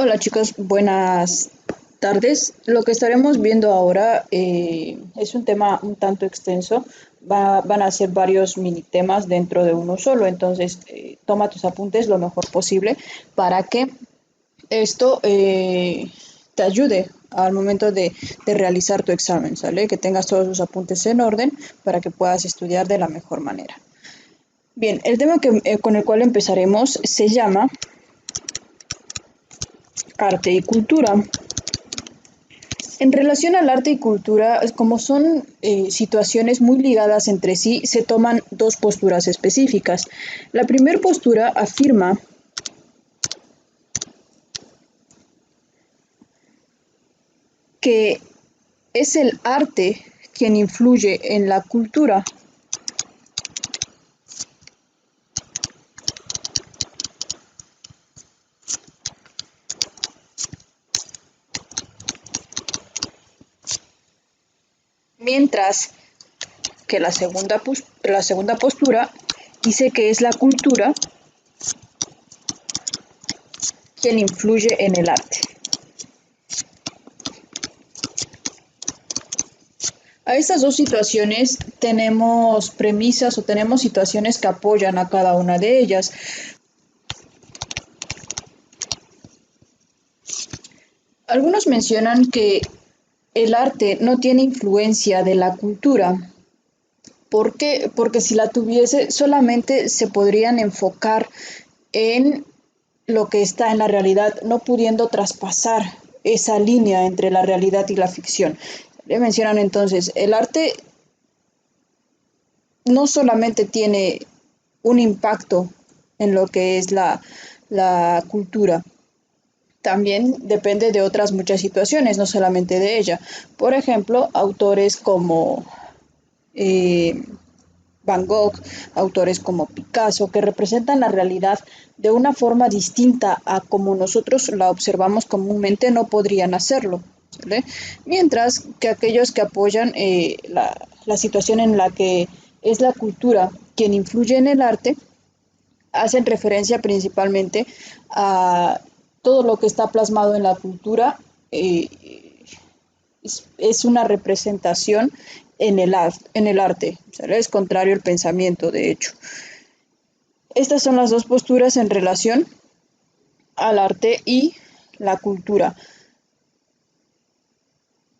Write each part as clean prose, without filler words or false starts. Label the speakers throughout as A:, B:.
A: Hola chicos, buenas tardes. Lo que estaremos viendo ahora es un tema un tanto extenso. Van a ser varios mini temas dentro de uno solo, entonces toma tus apuntes lo mejor posible para que esto te ayude al momento de realizar tu examen, ¿sale? Que tengas todos los apuntes en orden para que puedas estudiar de la mejor manera. Bien, el tema con el cual empezaremos se llama arte y cultura. En relación al arte y cultura, como son situaciones muy ligadas entre sí, se toman dos posturas específicas. La primera postura afirma que es el arte quien influye en la cultura, mientras que la segunda postura dice que es la cultura quien influye en el arte. A estas dos situaciones tenemos premisas o tenemos situaciones que apoyan a cada una de ellas. Algunos mencionan que el arte no tiene influencia de la cultura. ¿Por qué? Porque si la tuviese, solamente se podrían enfocar en lo que está en la realidad, no pudiendo traspasar esa línea entre la realidad y la ficción. Le mencionan entonces, el arte no solamente tiene un impacto en lo que es la cultura, también depende de otras muchas situaciones, no solamente de ella. Por ejemplo, autores como eh, Van Gogh, autores como Picasso, que representan la realidad de una forma distinta a como nosotros la observamos comúnmente, no podrían hacerlo. ¿Vale? Mientras que aquellos que apoyan la situación en la que es la cultura quien influye en el arte, hacen referencia principalmente a todo lo que está plasmado en la cultura, es una representación en el arte, ¿sabes? Es contrario al pensamiento, de hecho. Estas son las dos posturas en relación al arte y la cultura.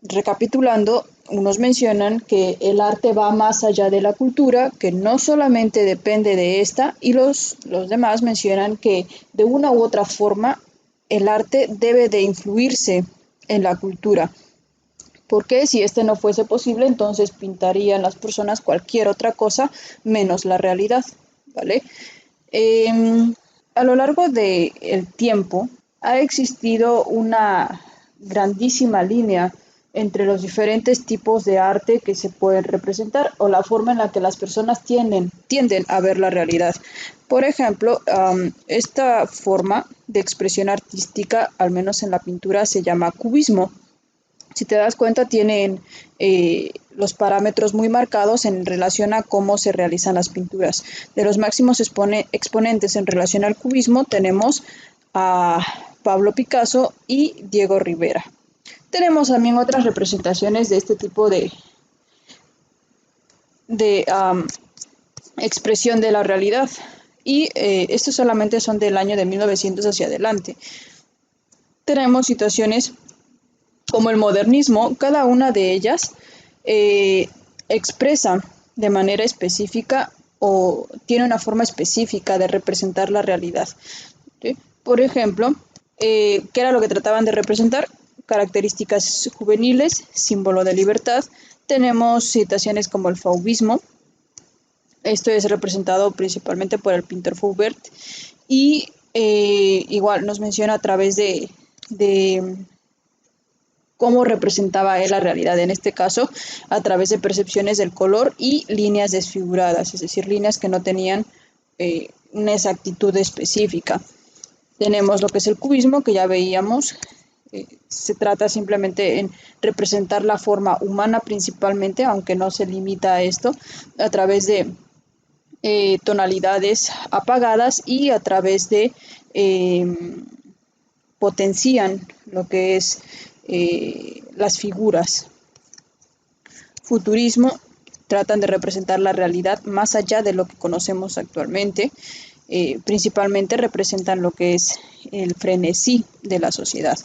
A: Recapitulando, unos mencionan que el arte va más allá de la cultura, que no solamente depende de esta, y los demás mencionan que de una u otra forma el arte debe de influirse en la cultura. Porque si este no fuese posible, entonces pintarían las personas cualquier otra cosa menos la realidad, ¿vale? A lo largo del tiempo ha existido una grandísima línea entre los diferentes tipos de arte que se pueden representar o la forma en la que las personas tienden a ver la realidad. Por ejemplo, esta forma de expresión artística, al menos en la pintura, se llama cubismo. Si te das cuenta, tienen los parámetros muy marcados en relación a cómo se realizan las pinturas. De los máximos exponentes en relación al cubismo tenemos a Pablo Picasso y Diego Rivera. Tenemos también otras representaciones de este tipo de expresión de la realidad y estos solamente son del año de 1900 hacia adelante. Tenemos situaciones como el modernismo, cada una de ellas eh, expresa de manera específica o tiene una forma específica de representar la realidad. ¿Sí? Por ejemplo, ¿qué era lo que trataban de representar? Características juveniles, símbolo de libertad. Tenemos situaciones como el fauvismo. Esto es representado principalmente por el pintor Faubert y igual nos menciona a través de cómo representaba él la realidad, en este caso a través de percepciones del color y líneas desfiguradas, es decir, líneas que no tenían una exactitud específica. Tenemos lo que es el cubismo, que ya veíamos, se trata simplemente en representar la forma humana principalmente, aunque no se limita a esto, a través de tonalidades apagadas y a través de potencian lo que es las figuras. Futurismo, tratan de representar la realidad más allá de lo que conocemos actualmente. Principalmente representan lo que es el frenesí de la sociedad.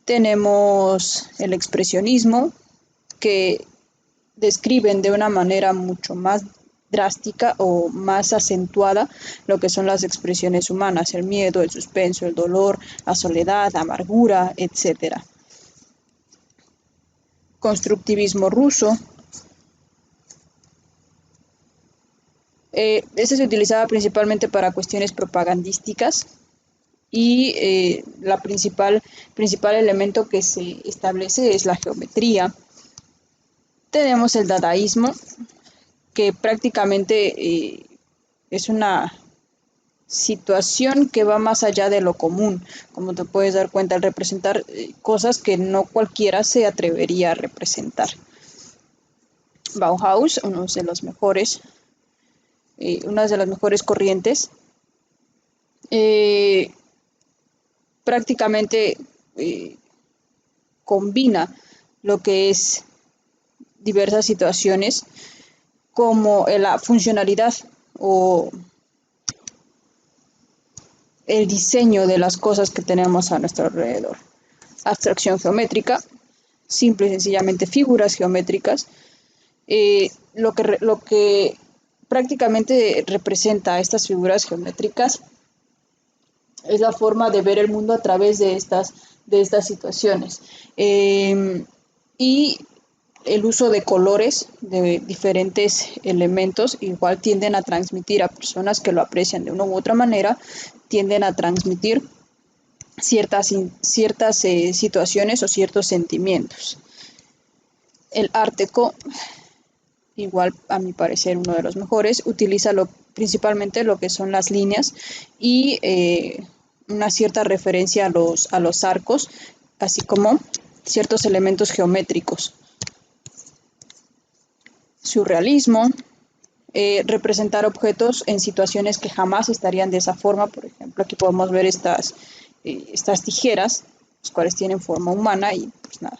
A: Tenemos el expresionismo, que describen de una manera mucho más drástica o más acentuada lo que son las expresiones humanas, el miedo, el suspenso, el dolor, la soledad, la amargura, etc. Constructivismo ruso. Este se utilizaba principalmente para cuestiones propagandísticas y la principal elemento que se establece es la geometría. Tenemos el dadaísmo, que prácticamente es una situación que va más allá de lo común, como te puedes dar cuenta, al representar cosas que no cualquiera se atrevería a representar. Bauhaus, una de las mejores corrientes, prácticamente combina lo que es diversas situaciones como la funcionalidad o el diseño de las cosas que tenemos a nuestro alrededor. Abstracción geométrica, simple y sencillamente figuras geométricas. Lo que prácticamente representa a estas figuras geométricas es la forma de ver el mundo a través de estas situaciones. Y el uso de colores de diferentes elementos igual tienden a transmitir a personas que lo aprecian de una u otra manera, tienden a transmitir ciertas situaciones o ciertos sentimientos. El Art Deco, igual a mi parecer uno de los mejores, utiliza principalmente lo que son las líneas y una cierta referencia a los arcos, así como ciertos elementos geométricos. Surrealismo, representar objetos en situaciones que jamás estarían de esa forma. Por ejemplo, aquí podemos ver estas tijeras, las cuales tienen forma humana y pues nada.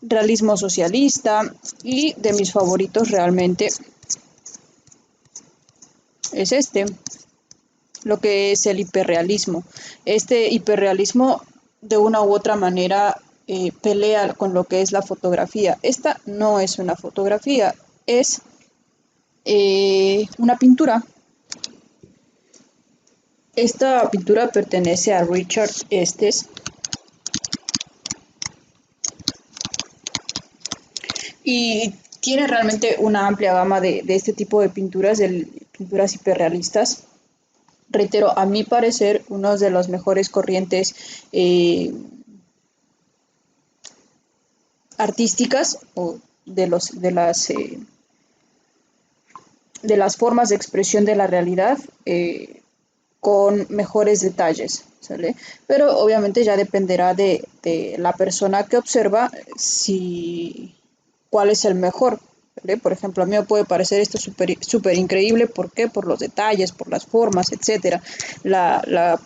A: Realismo socialista, y de mis favoritos realmente es lo que es el hiperrealismo. Este hiperrealismo de una u otra manera pelea con lo que es la fotografía. Esta no es una fotografía, es una pintura. Esta pintura pertenece a Richard Estes y tiene realmente una amplia gama de este tipo de pinturas, pinturas hiperrealistas. Reitero, a mi parecer, una de las mejores corrientes artísticas o de las formas de expresión de la realidad con mejores detalles, ¿sale? Pero obviamente ya dependerá de la persona que observa cuál es el mejor, ¿vale? Por ejemplo, a mí me puede parecer esto súper increíble. ¿Por qué? Por los detalles, por las formas, etcétera. La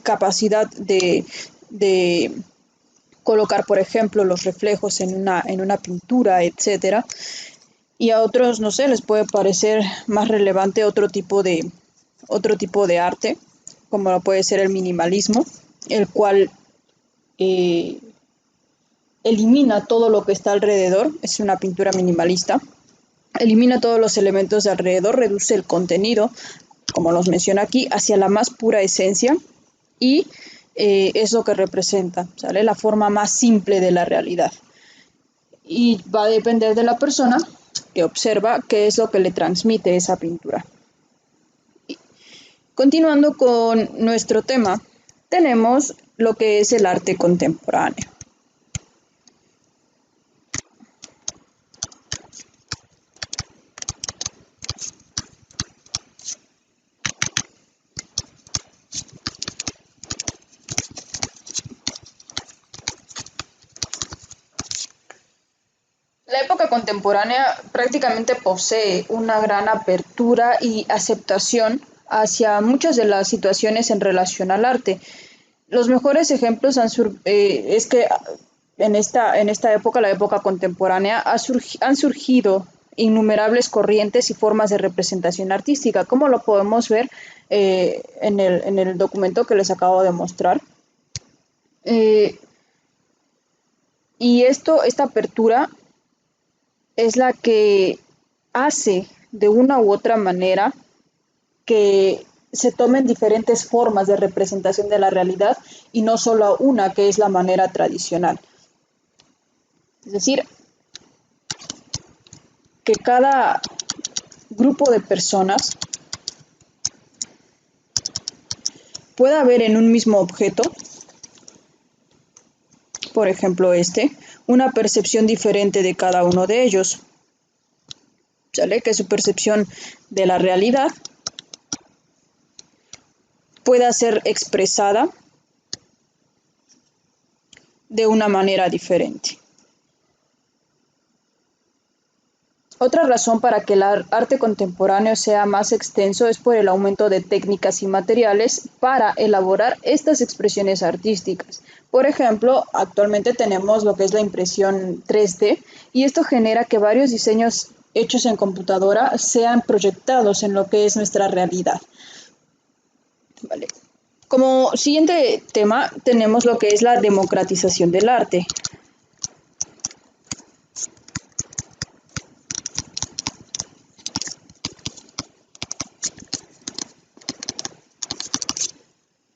A: capacidad de colocar, por ejemplo, los reflejos en una pintura, etcétera. Y a otros, no sé, les puede parecer más relevante otro tipo de arte, como lo puede ser el minimalismo, el cual elimina todo lo que está alrededor. Es una pintura minimalista, elimina todos los elementos de alrededor, reduce el contenido, como los menciona aquí, hacia la más pura esencia, y es lo que representa, ¿sale? La forma más simple de la realidad. Y va a depender de la persona que observa qué es lo que le transmite esa pintura. Continuando con nuestro tema, tenemos lo que es el arte contemporáneo. La época contemporánea prácticamente posee una gran apertura y aceptación hacia muchas de las situaciones en relación al arte. Los mejores ejemplos es que en esta época, la época contemporánea, han surgido innumerables corrientes y formas de representación artística, como lo podemos ver en el documento que les acabo de mostrar. Eh, y esta apertura es la que hace de una u otra manera que se tomen diferentes formas de representación de la realidad y no solo una que es la manera tradicional. Es decir, que cada grupo de personas pueda ver en un mismo objeto, por ejemplo una percepción diferente de cada uno de ellos, ¿sale? Que su percepción de la realidad pueda ser expresada de una manera diferente. Otra razón para que el arte contemporáneo sea más extenso es por el aumento de técnicas y materiales para elaborar estas expresiones artísticas. Por ejemplo, actualmente tenemos lo que es la impresión 3D y esto genera que varios diseños hechos en computadora sean proyectados en lo que es nuestra realidad. Vale. Como siguiente tema tenemos lo que es la democratización del arte.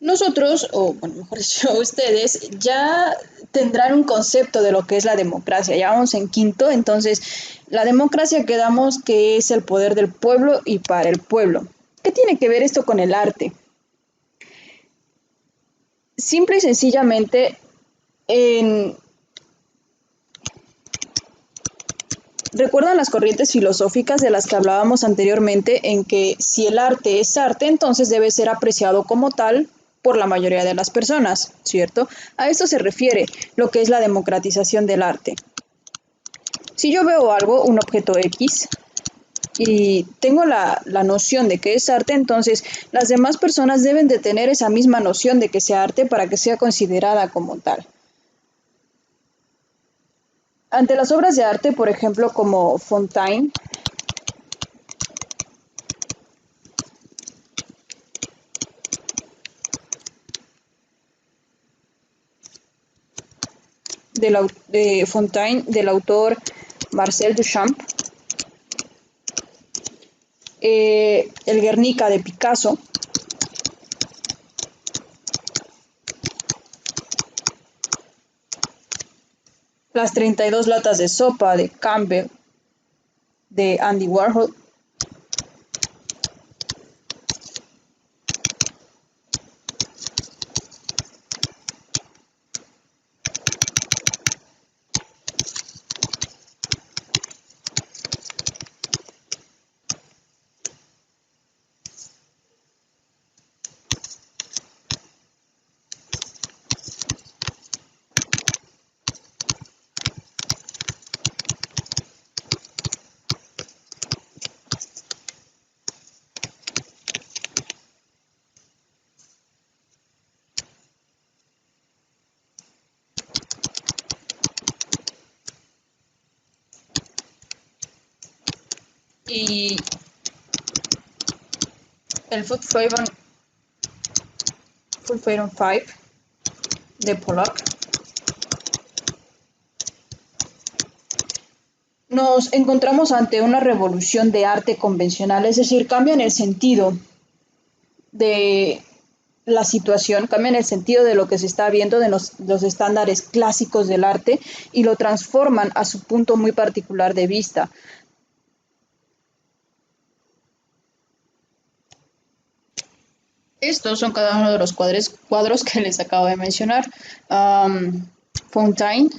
A: Nosotros, o bueno, mejor dicho, ustedes ya tendrán un concepto de lo que es la democracia. Ya vamos en quinto, entonces la democracia quedamos que es el poder del pueblo y para el pueblo. ¿Qué tiene que ver esto con el arte? Simple y sencillamente, ¿recuerdan las corrientes filosóficas de las que hablábamos anteriormente en que si el arte es arte, entonces debe ser apreciado como tal por la mayoría de las personas, ¿cierto? A esto se refiere lo que es la democratización del arte. Si yo veo algo, un objeto X, y tengo la noción de que es arte, entonces las demás personas deben de tener esa misma noción de que sea arte para que sea considerada como tal. Ante las obras de arte, por ejemplo, como Fontaine, de Fontaine, del autor Marcel Duchamp, el Guernica de Picasso, las 32 latas de sopa de Campbell, de Andy Warhol, y el Food Faron 5 de Pollock, nos encontramos ante una revolución de arte convencional, es decir, cambian el sentido de la situación, cambian el sentido de lo que se está viendo, de los estándares clásicos del arte y lo transforman a su punto muy particular de vista. Estos son cada uno de los cuadros que les acabo de mencionar. Fontaine,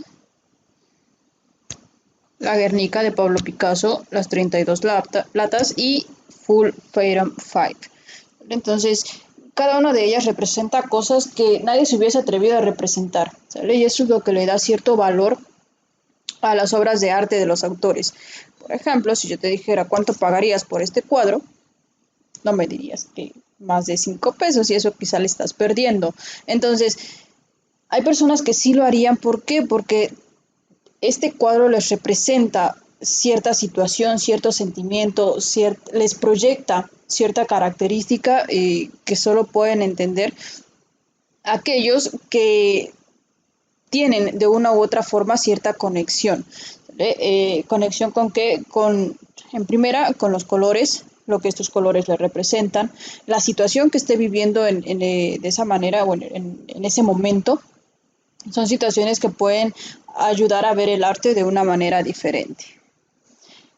A: la Guernica de Pablo Picasso, las 32 latas y Full Fathom 5. Entonces, cada una de ellas representa cosas que nadie se hubiese atrevido a representar, ¿sale? Y eso es lo que le da cierto valor a las obras de arte de los autores. Por ejemplo, si yo te dijera cuánto pagarías por este cuadro, no me dirías que más de 5 pesos y eso quizá le estás perdiendo. Entonces, hay personas que sí lo harían. ¿Por qué? Porque este cuadro les representa cierta situación, cierto sentimiento, les proyecta cierta característica que solo pueden entender aquellos que tienen de una u otra forma cierta conexión. ¿Conexión con qué? En primera, con los colores, lo que estos colores le representan, la situación que esté viviendo de esa manera o en ese momento. Son situaciones que pueden ayudar a ver el arte de una manera diferente.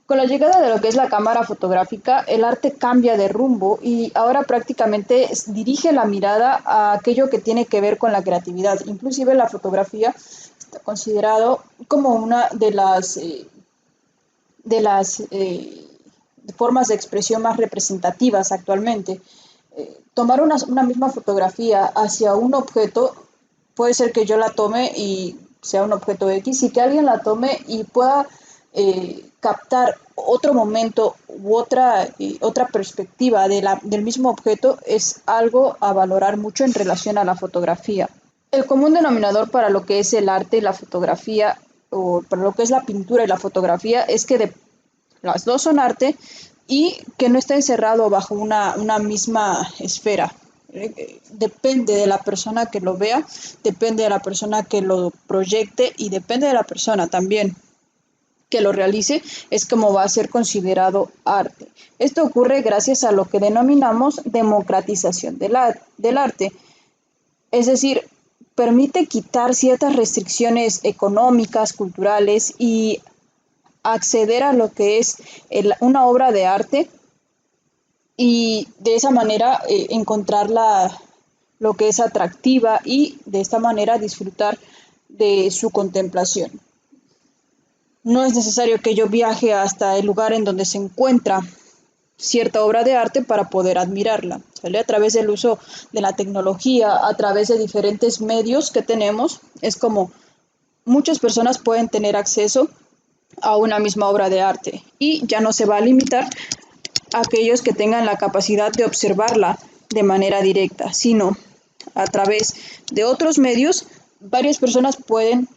A: Con la llegada de lo que es la cámara fotográfica, el arte cambia de rumbo y ahora prácticamente dirige la mirada a aquello que tiene que ver con la creatividad. Inclusive la fotografía está considerado como una de las formas de expresión más representativas actualmente. Tomar una misma fotografía hacia un objeto, puede ser que yo la tome y sea un objeto X y que alguien la tome y pueda captar otro momento u otra perspectiva del mismo objeto, es algo a valorar mucho en relación a la fotografía. El común denominador para lo que es el arte y la fotografía, o para lo que es la pintura y la fotografía, es que las dos son arte y que no está encerrado bajo una misma esfera. Depende de la persona que lo vea, depende de la persona que lo proyecte y depende de la persona también que lo realice, es como va a ser considerado arte. Esto ocurre gracias a lo que denominamos democratización del arte, es decir, permite quitar ciertas restricciones económicas, culturales y acceder a lo que es una obra de arte y de esa manera encontrarla lo que es atractiva y de esta manera disfrutar de su contemplación. No es necesario que yo viaje hasta el lugar en donde se encuentra cierta obra de arte para poder admirarla, ¿sale? A través del uso de la tecnología, a través de diferentes medios que tenemos, es como muchas personas pueden tener acceso a una misma obra de arte y ya no se va a limitar a aquellos que tengan la capacidad de observarla de manera directa, sino a través de otros medios, varias personas pueden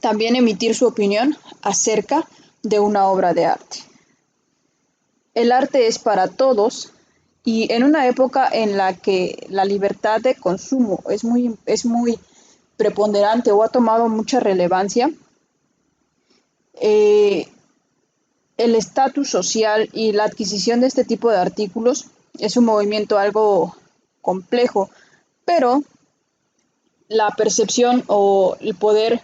A: también emitir su opinión acerca de una obra de arte. El arte es para todos y en una época en la que la libertad de consumo es muy preponderante o ha tomado mucha relevancia, el estatus social y la adquisición de este tipo de artículos es un movimiento algo complejo, pero la percepción o el poder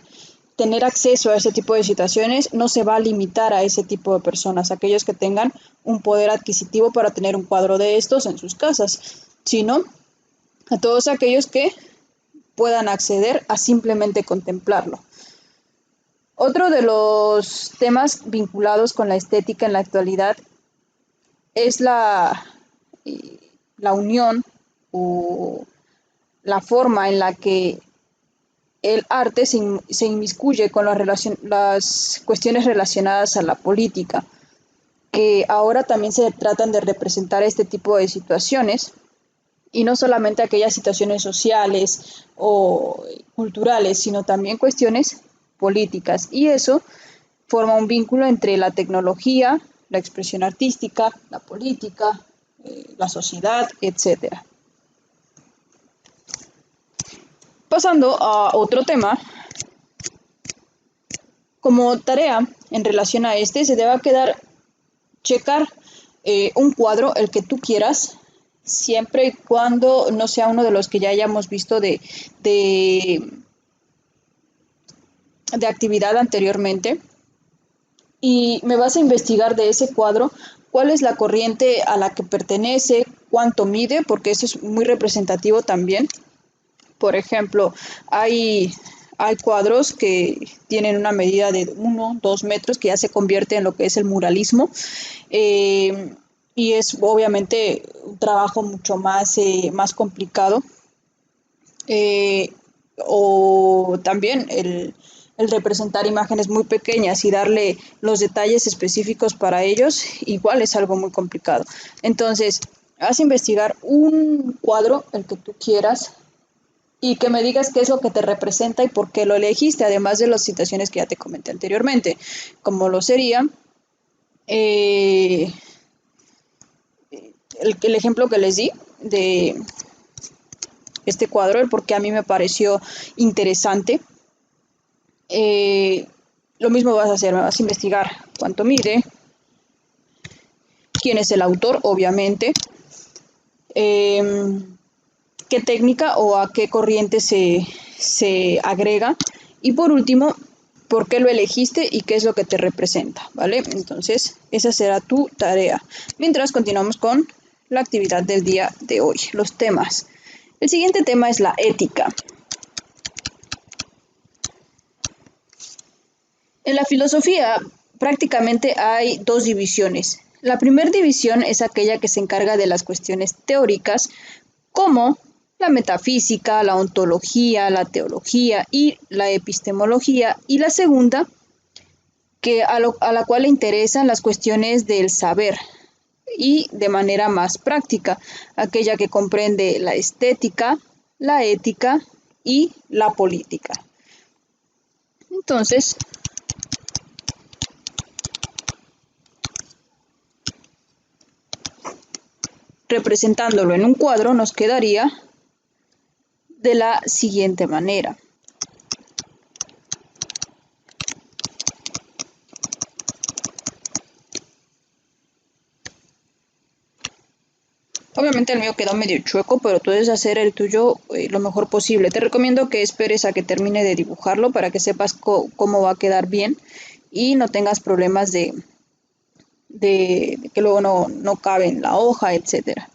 A: tener acceso a ese tipo de situaciones no se va a limitar a ese tipo de personas, aquellos que tengan un poder adquisitivo para tener un cuadro de estos en sus casas, sino a todos aquellos que puedan acceder a simplemente contemplarlo. Otro de los temas vinculados con la estética en la actualidad es la unión o la forma en la que el arte se inmiscuye con las cuestiones relacionadas a la política, que ahora también se tratan de representar este tipo de situaciones y no solamente aquellas situaciones sociales o culturales, sino también cuestiones políticas. Y eso forma un vínculo entre la tecnología, la expresión artística, la política, la sociedad, etcétera. Pasando a otro tema, como tarea en relación a este, se te va a quedar checar un cuadro, el que tú quieras, siempre y cuando no sea uno de los que ya hayamos visto de actividad anteriormente. Y me vas a investigar de ese cuadro cuál es la corriente a la que pertenece, cuánto mide, porque eso es muy representativo también. Por ejemplo, hay cuadros que tienen una medida de 1, 2 metros, que ya se convierte en lo que es el muralismo, y es obviamente un trabajo mucho más complicado, o también el representar imágenes muy pequeñas y darle los detalles específicos para ellos, igual es algo muy complicado. Entonces, Vas a investigar un cuadro, el que tú quieras, y que me digas qué es lo que te representa y por qué lo elegiste, además de las situaciones que ya te comenté anteriormente, como lo sería eh, el ejemplo que les di de este cuadro, el por qué a mí me pareció interesante. Eh, lo mismo vas a hacer, vas a investigar cuánto mide, quién es el autor, obviamente, eh, qué técnica o a qué corriente se agrega. Y por último, por qué lo elegiste y qué es lo que te representa, ¿vale? Entonces, esa será tu tarea. Mientras continuamos con la actividad del día de hoy, los temas. El siguiente tema es la ética. En la filosofía prácticamente hay dos divisiones. La primera división es aquella que se encarga de las cuestiones teóricas, como la metafísica, la ontología, la teología y la epistemología, y la segunda, a la cual le interesan las cuestiones del saber y de manera más práctica, aquella que comprende la estética, la ética y la política. Entonces, representándolo en un cuadro, nos quedaría de la siguiente manera. Obviamente el mío quedó medio chueco, pero tú debes hacer el tuyo lo mejor posible. Te recomiendo que esperes a que termine de dibujarlo para que sepas cómo va a quedar bien y no tengas problemas de que luego no cabe en la hoja, etcétera.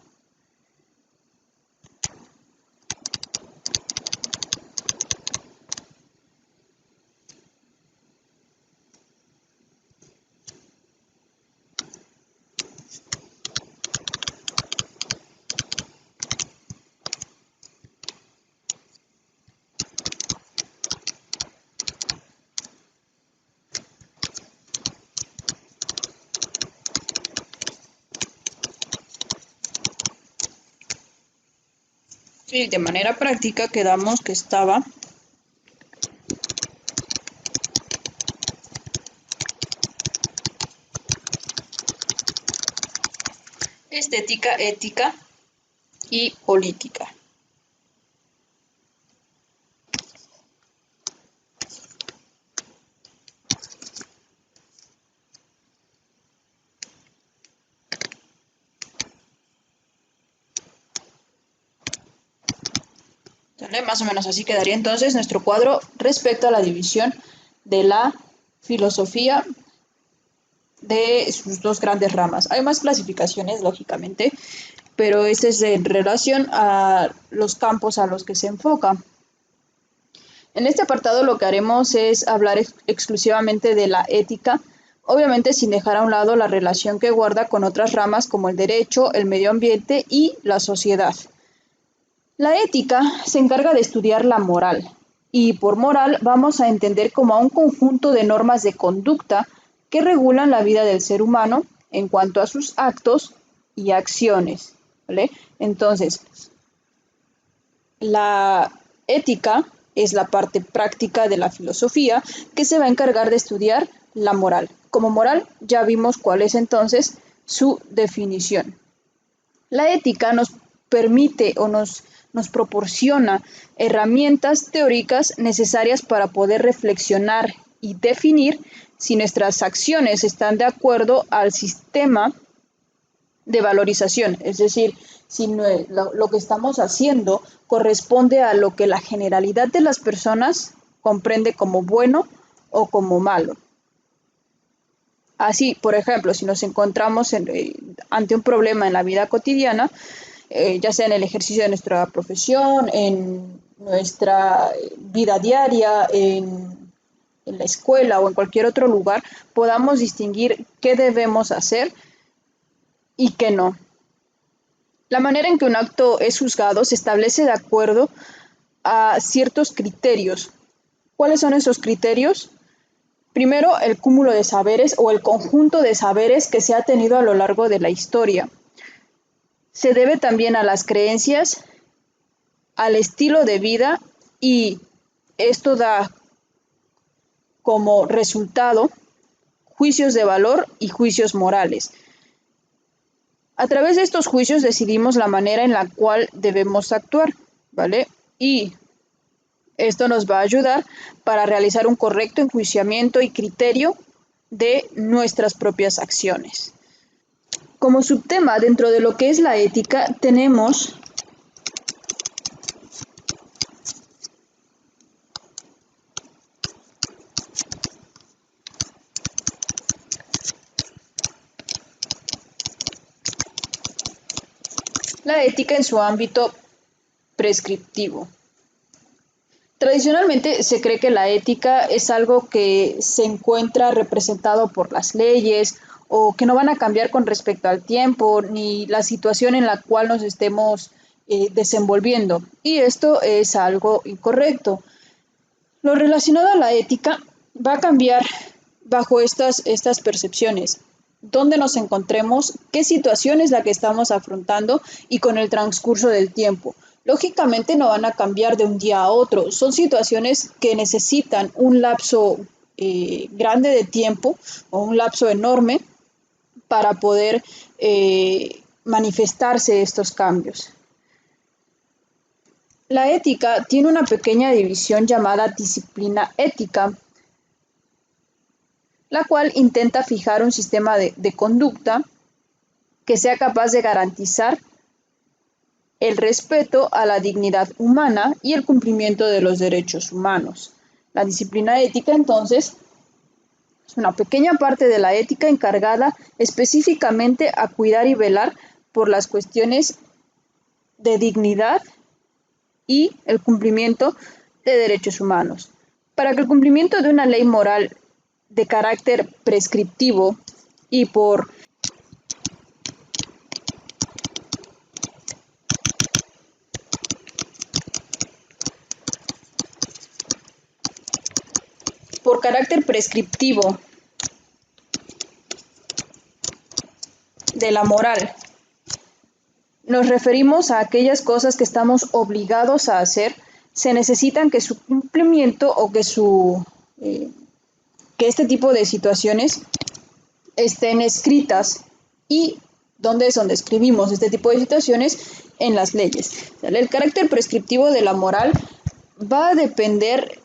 A: Y de manera práctica quedamos que estaba estética, ética y política. ¿Vale? Más o menos así quedaría entonces nuestro cuadro respecto a la división de la filosofía de sus dos grandes ramas. Hay más clasificaciones, lógicamente, pero este es en relación a los campos a los que se enfoca. En este apartado lo que haremos es hablar exclusivamente de la ética, obviamente sin dejar a un lado la relación que guarda con otras ramas como el derecho, el medio ambiente y la sociedad. La ética se encarga de estudiar la moral, y por moral vamos a entender como a un conjunto de normas de conducta que regulan la vida del ser humano en cuanto a sus actos y acciones, ¿vale? Entonces, la ética es la parte práctica de la filosofía que se va a encargar de estudiar la moral. Como moral ya vimos cuál es entonces su definición. La ética nos permite o nos proporciona herramientas teóricas necesarias para poder reflexionar y definir si nuestras acciones están de acuerdo al sistema de valorización, es decir, si lo que estamos haciendo corresponde a lo que la generalidad de las personas comprende como bueno o como malo. Así, por ejemplo, si nos encontramos ante un problema en la vida cotidiana, ya sea en el ejercicio de nuestra profesión, en nuestra vida diaria, en la escuela o en cualquier otro lugar, podamos distinguir qué debemos hacer y qué no. La manera en que un acto es juzgado se establece de acuerdo a ciertos criterios. ¿Cuáles son esos criterios? Primero, el cúmulo de saberes o el conjunto de saberes que se ha tenido a lo largo de la historia. se debe también a las creencias, al estilo de vida, y esto da como resultado juicios de valor y juicios morales. A través de estos juicios decidimos la manera en la cual debemos actuar, ¿vale? Y esto nos va a ayudar para realizar un correcto enjuiciamiento y criterio de nuestras propias acciones. Como subtema dentro de lo que es la ética tenemos la ética en su ámbito prescriptivo. Tradicionalmente se cree que la ética es algo que se encuentra representado por las leyes o que no van a cambiar con respecto al tiempo ni la situación en la cual nos estemos desenvolviendo. Y esto es algo incorrecto. Lo relacionado a la ética va a cambiar bajo estas percepciones, dónde nos encontremos, qué situación es la que estamos afrontando y con el transcurso del tiempo. Lógicamente no van a cambiar de un día a otro, son situaciones que necesitan un lapso grande de tiempo o un lapso enorme para poder manifestarse estos cambios. La ética tiene una pequeña división llamada disciplina ética, la cual intenta fijar un sistema de conducta que sea capaz de garantizar el respeto a la dignidad humana y el cumplimiento de los derechos humanos. La disciplina ética, entonces, es una pequeña parte de la ética encargada específicamente a cuidar y velar por las cuestiones de dignidad y el cumplimiento de derechos humanos. Para que el cumplimiento de una ley moral de carácter prescriptivo y por carácter prescriptivo de la moral, nos referimos a aquellas cosas que estamos obligados a hacer, se necesitan que su cumplimiento o que este tipo de situaciones estén escritas. ¿Y dónde es donde escribimos este tipo de situaciones? En las leyes. El carácter prescriptivo de la moral va a depender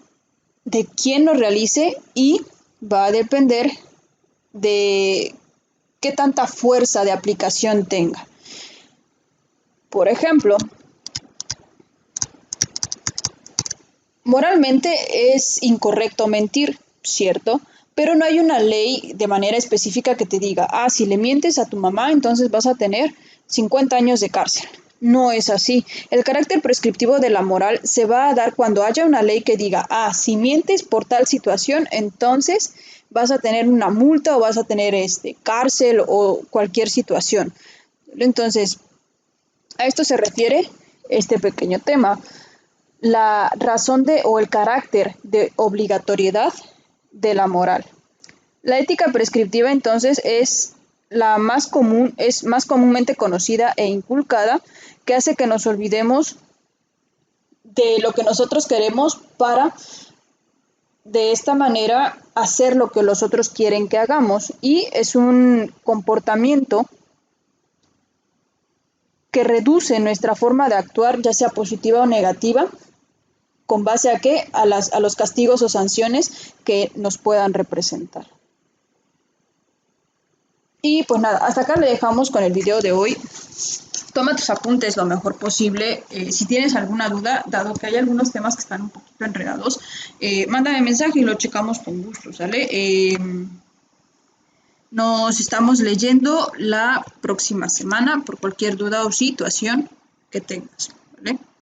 A: de quién lo realice y va a depender de qué tanta fuerza de aplicación tenga. Por ejemplo, moralmente es incorrecto mentir, ¿cierto? Pero no hay una ley de manera específica que te diga, si le mientes a tu mamá, entonces vas a tener 50 años de cárcel. No es así. El carácter prescriptivo de la moral se va a dar cuando haya una ley que diga, si mientes por tal situación, entonces vas a tener una multa o vas a tener cárcel o cualquier situación. Entonces, a esto se refiere este pequeño tema. La razón o el carácter de obligatoriedad de la moral. La ética prescriptiva entonces es más comúnmente conocida e inculcada, que hace que nos olvidemos de lo que nosotros queremos para de esta manera hacer lo que los otros quieren que hagamos, y es un comportamiento que reduce nuestra forma de actuar, ya sea positiva o negativa, ¿con base a qué? A los castigos o sanciones que nos puedan representar. Y pues nada, hasta acá le dejamos con el video de hoy. Toma tus apuntes lo mejor posible. Si tienes alguna duda, dado que hay algunos temas que están un poquito enredados, mándame mensaje y lo checamos con gusto, ¿sale? Nos estamos leyendo la próxima semana por cualquier duda o situación que tengas, ¿vale?